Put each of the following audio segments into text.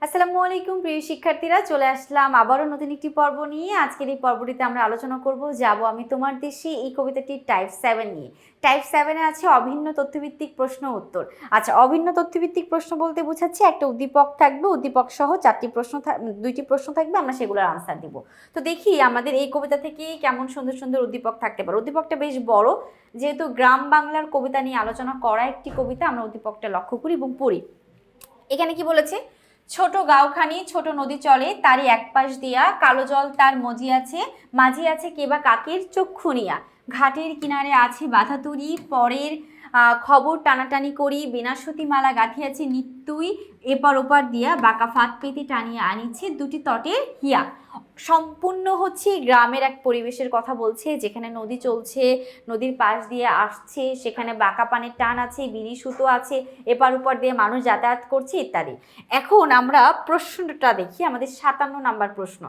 আসসালামু আলাইকুম প্রিয় শিক্ষার্থীরা, চলে আসলাম আবারও নতুন একটি পর্ব নিয়ে। আজকের এই পর্বটিতে আমরা আলোচনা করব যাব আমি তোমার দেশে, এই কবিতাটি টাইপ 7 নিয়ে। টাইপ 7-এ আছে অভিন্ন তথ্যভিত্তিক প্রশ্ন উত্তর। আচ্ছা, অভিন্ন তথ্যভিত্তিক প্রশ্ন বলতে বোঝাচ্ছে একটা উদ্দীপক থাকবে, উদ্দীপক সহ দুইটি প্রশ্ন থাকবে, আমরা সেগুলোর আনসার দিব। তো দেখি আমাদের এই কবিতা থেকে কেমন সুন্দর সুন্দর উদ্দীপক থাকতে পারে। উদ্দীপকটা বেশ বড়, যেহেতু গ্রাম বাংলার কবিতা নিয়ে আলোচনা করা একটি কবিতা, আমরা উদ্দীপকটা লক্ষ্য করি এবং পড়ি। এখানে কি বলেছে? ছোট গাঁওখানি ছোট নদী চলে, তারই এক পাশ দিয়া কালো জল তার মাঝি আছে কেবা কাকের চক্ষুনিয়া। ঘাটের কিনারে আছে বাধা তরি, পরের খবর টানাটানি করি। বিনাশতী মালা গাঁথিয়াছে নিত্যই, এপার ওপার দিয়া বাঁকা ফাঁদ পেতে টানিয়া আনিছে দুটি তটের হিয়া। সম্পূর্ণ হচ্ছে গ্রামের এক পরিবেশের কথা বলছে, যেখানে নদী চলছে, নদীর পাশ দিয়ে আসছে, সেখানে বাঁকা পানের টান আছে, বিড়ি সুতো আছে, এপার ওপার দিয়ে মানুষ যাতায়াত করছে ইত্যাদি। এখন আমরা প্রশ্নটা দেখি, আমাদের 57 নাম্বার প্রশ্ন।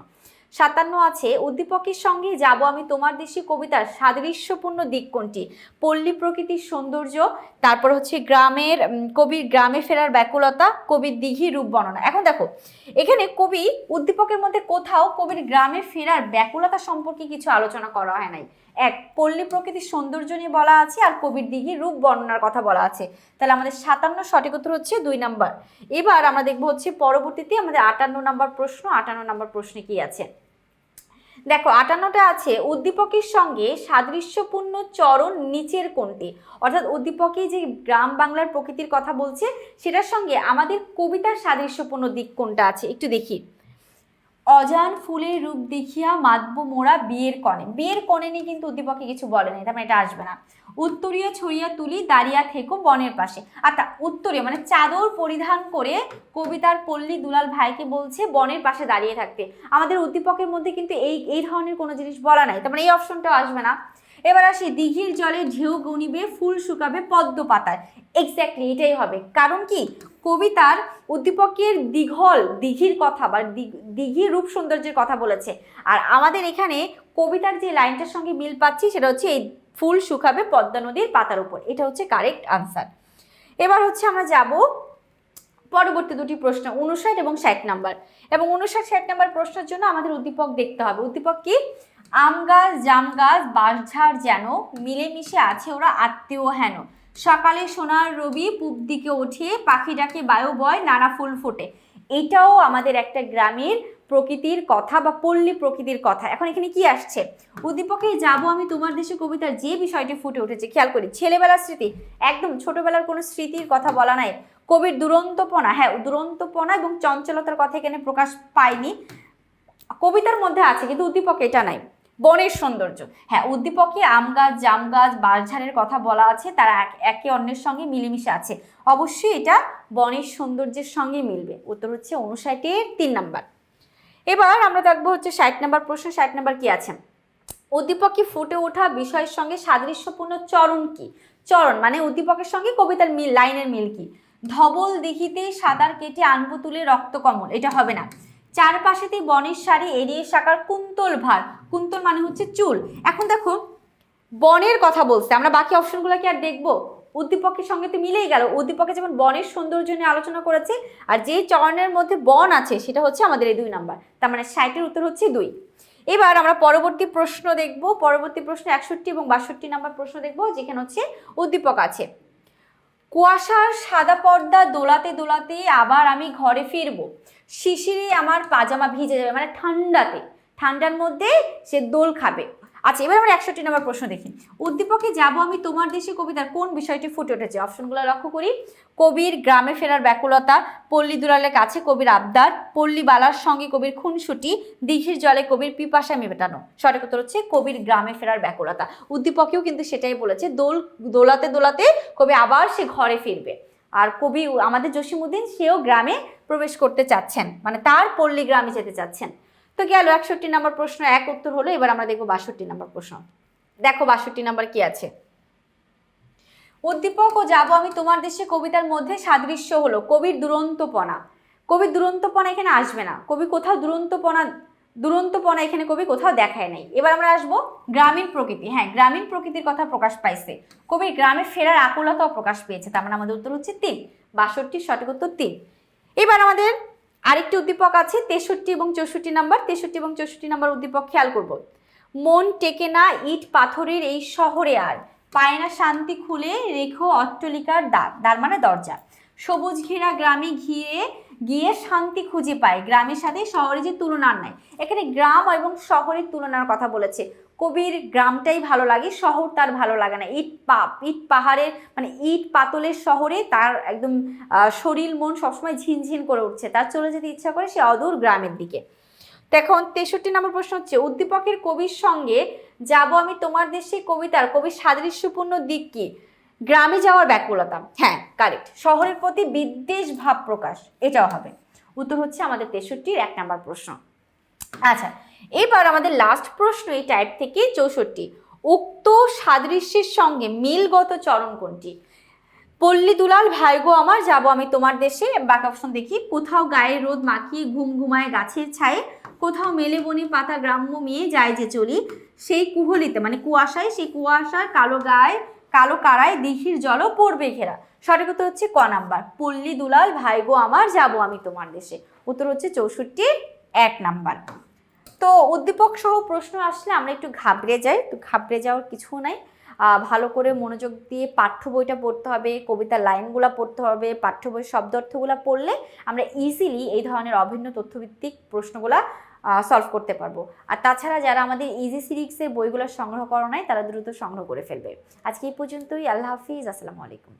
57 আছে, উদ্দীপকের সঙ্গে যাব আমি তোমার দেশে কবিতার সাদৃশ্যপূর্ণ দিক কোনটি? পল্লী প্রকৃতির সৌন্দর্য, তারপর হচ্ছে কবির গ্রামে ফেরার ব্যাকুলতা, কবির দিঘির রূপ বর্ণনা। এখন দেখো, এখানে কবি উদ্দীপকের মধ্যে কোথাও কবির গ্রামে ফেরার ব্যাকুলতা সম্পর্কে কিছু আলোচনা করা হয় নাই। এক, পল্লী প্রকৃতির সৌন্দর্য নিয়ে বলা আছে, আর কবির দিঘির রূপ বর্ণনার কথা বলা আছে। তাহলে আমাদের 57 সঠিক উত্তর হচ্ছে 2 নাম্বার। এবার আমরা দেখবো হচ্ছে পরবর্তীতে আমাদের 58 নাম্বার প্রশ্ন। 58 নাম্বার প্রশ্নে কি আছে দেখো। 58টা আছে, উদ্দীপকের সঙ্গে সাদৃশ্যপূর্ণ চরণ নিচের কোনটি? অর্থাৎ উদ্দীপকে যে গ্রাম বাংলার প্রকৃতির কথা বলছে, সেটার সঙ্গে আমাদের কবিতার সাদৃশ্যপূর্ণ দিক কোনটা আছে একটু দেখি। অজান ফুলের রূপ দেখিয়া মাতব মোরা বিয়ের কনে। বিয়ের কনে নিয়ে কিন্তু উদ্দীপকে কিছু বলে নাই, তার মানে এটা আসবে না। উত্তরীয় ছড়িয়া তুলি দাঁড়িয়া থেকো বনের পাশে। আচ্ছা, উত্তরীয় মানে চাদর পরিধান করে কবিতার পল্লী দুলাল ভাইকে বলছে বনের পাশে দাঁড়িয়ে থাকতে। আমাদের উদ্দীপকের মধ্যে কিন্তু এই ধরনের কোনো জিনিস বলা নাই, তার মানে এই অপশনটাও আসবে না। এবার আসি, দিঘির জলে ঢেউ গনিবে ফুল শুকাবে পদ্ম পাতায়। এক্স্যাক্টলি এটাই হবে, কারণ কি কবিতার উদ্দীপকের দিঘির কথা বা দিঘির রূপ সৌন্দর্যের কথা বলেছে, আর আমাদের এখানে কবিতার যে লাইনটার সঙ্গে মিল পাচ্ছি সেটা হচ্ছে এই ফুল শুকাবে পদ্মা নদীর পাতার উপর। এটা হচ্ছে কারেক্ট আনসার। এবার হচ্ছে আমরা যাব পরবর্তী দুটি প্রশ্ন, 59 এবং 60 নাম্বার। এবং 59-60 নাম্বার প্রশ্নের জন্য আমাদের উদ্দীপক দেখতে হবে। উদ্দীপক কি? আম গাছ জাম গাছ বাঁশঝাড় যেন, মিলেমিশে আছে ওরা আত্মীয় হেন। সকালে সোনার রবি পূব দিকে ওঠে, পাখি ডাকে বায়ু বয় নানা ফুল ফোটে। এটাও আমাদের একটা গ্রামের প্রকৃতির কথা বা পল্লী প্রকৃতির কথা। এখন এখানে কি আসছে? উদ্দীপকে যাব আমি তোমার দেশে কবিতার যে বিষয়টি ফুটে উঠেছে, খেয়াল করি, ছেলেবেলার স্মৃতি। একদম ছোটবেলার কোনো স্মৃতির কথা বলা নাই। কবির দুরন্তপনা, হ্যাঁ দুরন্তপনা এবং চঞ্চলতার কথা এখানে প্রকাশ পায়নি, কবিতার মধ্যে আছে কিন্তু উদ্দীপকে এটা নাই। বনের সৌন্দর্য, হ্যাঁ উদ্দীপকে আম গাছ জাম গাছ বাঁশঝাড়ের কথা বলা আছে, তারা একে অন্যের সঙ্গে মিলেমিশে আছে, অবশ্যই এটা বনের সৌন্দর্যের সঙ্গে মিলবে। উত্তর হচ্ছে 59-এর 3 নাম্বার। এবার আমরা দেখবো হচ্ছে 60 নাম্বার প্রশ্ন। 60 নাম্বার কি আছে? উদ্দীপকে ফুটে ওঠা বিষয়ের সঙ্গে সাদৃশ্যপূর্ণ চরণ কি? চরণ মানে উদ্দীপকের সঙ্গে কবিতার মিল, লাইনের মিল কি? ধবল দিঘিতে সাঁতার কেটে আনবো তুলে রক্তকমল, এটা হবে না। চারপাশেতে বনের সারি এড়িয়ে শাখার কুন্তল ভার, কুন্তল মানে হচ্ছে চুল। এখন দেখো, বনের কথা বলছে, আমরা বাকি অপশনগুলো কি আর দেখবো? উদ্দীপকের সঙ্গে তো মিলেই গেল। উদ্দীপকে যেমন বনের সৌন্দর্য নিয়ে আলোচনা করেছে, আর যে চরণের মধ্যে বন আছে সেটা হচ্ছে আমাদের এই 2 নাম্বার, তার মানে 60-এর উত্তর হচ্ছে 2। এবার আমরা পরবর্তী প্রশ্ন দেখব। পরবর্তী প্রশ্ন 61 এবং 62 নাম্বার প্রশ্ন দেখব, যেখানে হচ্ছে উদ্দীপক আছে, কুয়াশার সাদা পর্দা দোলাতে দোলাতে আবার আমি ঘরে ফিরবো, শিশিরে আমার পাজামা ভিজে যাবে, মানে ঠান্ডার মধ্যে সে দোল খাবে। আচ্ছা, এবার আমরা 61 নম্বর প্রশ্ন দেখি। উদ্দীপকে যাব আমি তোমার দেশে কবিতার কোন বিষয়টি ফুটে উঠেছে? অপশনগুলো লক্ষ্য করি। কবির গ্রামে ফেরার ব্যাকুলতা, পল্লী দুলালের কাছে কবির আবদার, পল্লী বালার সঙ্গে কবির খুনসুটি, দিঘির জলে কবির পিপাসা মেটানো। সঠিক উত্তর হচ্ছে কবির গ্রামে ফেরার ব্যাকুলতা। উদ্দীপকেও কিন্তু সেটাই বলেছে, দোলাতে দোলাতে কবি আবার সে ঘরে ফিরবে। আর কবি আমাদের জসিমউদ্দিন, সেও গ্রামে প্রবেশ করতে চাচ্ছেন, মানে তার পল্লী গ্রামে যেতে চাচ্ছেন। তো গেল 61 নম্বর প্রশ্ন, এক উত্তর হলো। এবার আমরা দেখবো 62 নম্বর প্রশ্ন। দেখো 62 নম্বর কি আছে? উদ্দীপক ও যাব আমি তোমার দেশে কবিতার মধ্যে সাদৃশ্য হলো কবির দুরন্তপনা। কবির দুরন্তপনা এখানে আসবে না, কবি কোথাও দুরন্তপনা এখানে কবি কোথাও দেখায় নাই। এবার আমরা আসবো গ্রামীণ প্রকৃতি। হ্যাঁ, গ্রামীণ প্রকৃতির কথা প্রকাশ পাইছে, কবির গ্রামে ফেরার আকুলতাও প্রকাশ পেয়েছে, তার মানে আমাদের উত্তর হচ্ছে 3। 62 সঠিক উত্তর 3। এবার আমাদের আরেকটি উদ্দীপক আছে 63 এবং 64 নাম্বার। 63 এবং 64 নাম্বার উদ্দীপক খেয়াল করব। মন টেকে না ইট পাথরের এই শহরে আর, পায় না শান্তি খুলে রেখো অট্টালিকার দ্বার, দ্বার মানে দরজা। সবুজ ঘেরা গ্রামে গিয়ে শান্তি খুঁজে পায়, গ্রামের সাথে শহরে যে তুলনার নাই। এখানে গ্রাম এবং শহরের তুলনার কথা বলেছে। কবির গ্রামটাই ভালো লাগে, শহর তার ভালো লাগে না। ইট পাহাড়ের মানে ইট পাতলের শহরে তার একদম শরীর মন সবসময় ঝিনঝিন করে উঠছে, তার চলে যেতে ইচ্ছা করে সে অদূর গ্রামের দিকে। তো এখন 63 নম্বর প্রশ্ন হচ্ছে, উদ্দীপকের কবির সঙ্গে যাব আমি তোমার দেশে কবিতার কবির সাদৃশ্যপূর্ণ দিক কি? গ্রামে যাওয়ার ব্যাকুলতা, হ্যাঁ কারেক্ট। শহরের প্রতি বিদ্বেষ ভাব প্রকাশ, এটাও হবে। উত্তর হচ্ছে আমাদের 63-র 1 নম্বর প্রশ্ন। আচ্ছা, এবার আমাদের লাস্ট প্রশ্ন এই টাইপ থেকে 64। উক্ত সাদৃশ্যের সঙ্গে মিলগত চরণ কোনটি? পল্লী দুলাল ভাইগো আমার, যাব আমি তোমার দেশে। বাকি অপশন দেখি। কোথাও গায়ে রোদ মাখিয়ে ঘুম ঘুমায় গাছের ছায়ে, কোথাও মেলে বনি পাতা গ্রাম্য মেয়ে যায় যে চলি, সেই কুহলিতে মানে কুয়াশায়, সেই কুয়াশায় কালো কারায় দিঘির জলও পড়বে ঘেরা। সঠিক উত্তর হচ্ছে ক নাম্বার, পল্লী দুলাল ভাইগো আমার, যাব আমি তোমার দেশে। উত্তর হচ্ছে 64-র 1 নাম্বার। তো উদ্দীপক সহ প্রশ্ন আসলে আমরা একটু ঘাবড়ে যাই, তো ঘাবড়ে যাওয়ার কিছু নাই। ভালো করে মনোযোগ দিয়ে পাঠ্য বইটা পড়তে হবে, কবিতার লাইনগুলো পড়তে হবে, পাঠ্য বইয়ের শব্দ অর্থগুলো পড়লে আমরা ইজিলি এই ধরনের অভিন্ন তথ্যভিত্তিক প্রশ্নগুলা সলভ করতে পারবো। আর তাছাড়া যারা আমাদের ইজি সিরিজের বইগুলো সংগ্রহ করা নাই তারা দ্রুত সংগ্রহ করে ফেলবে। আজকে এই পর্যন্তই। আল্লাহ হাফিজ, আসসালামু আলাইকুম।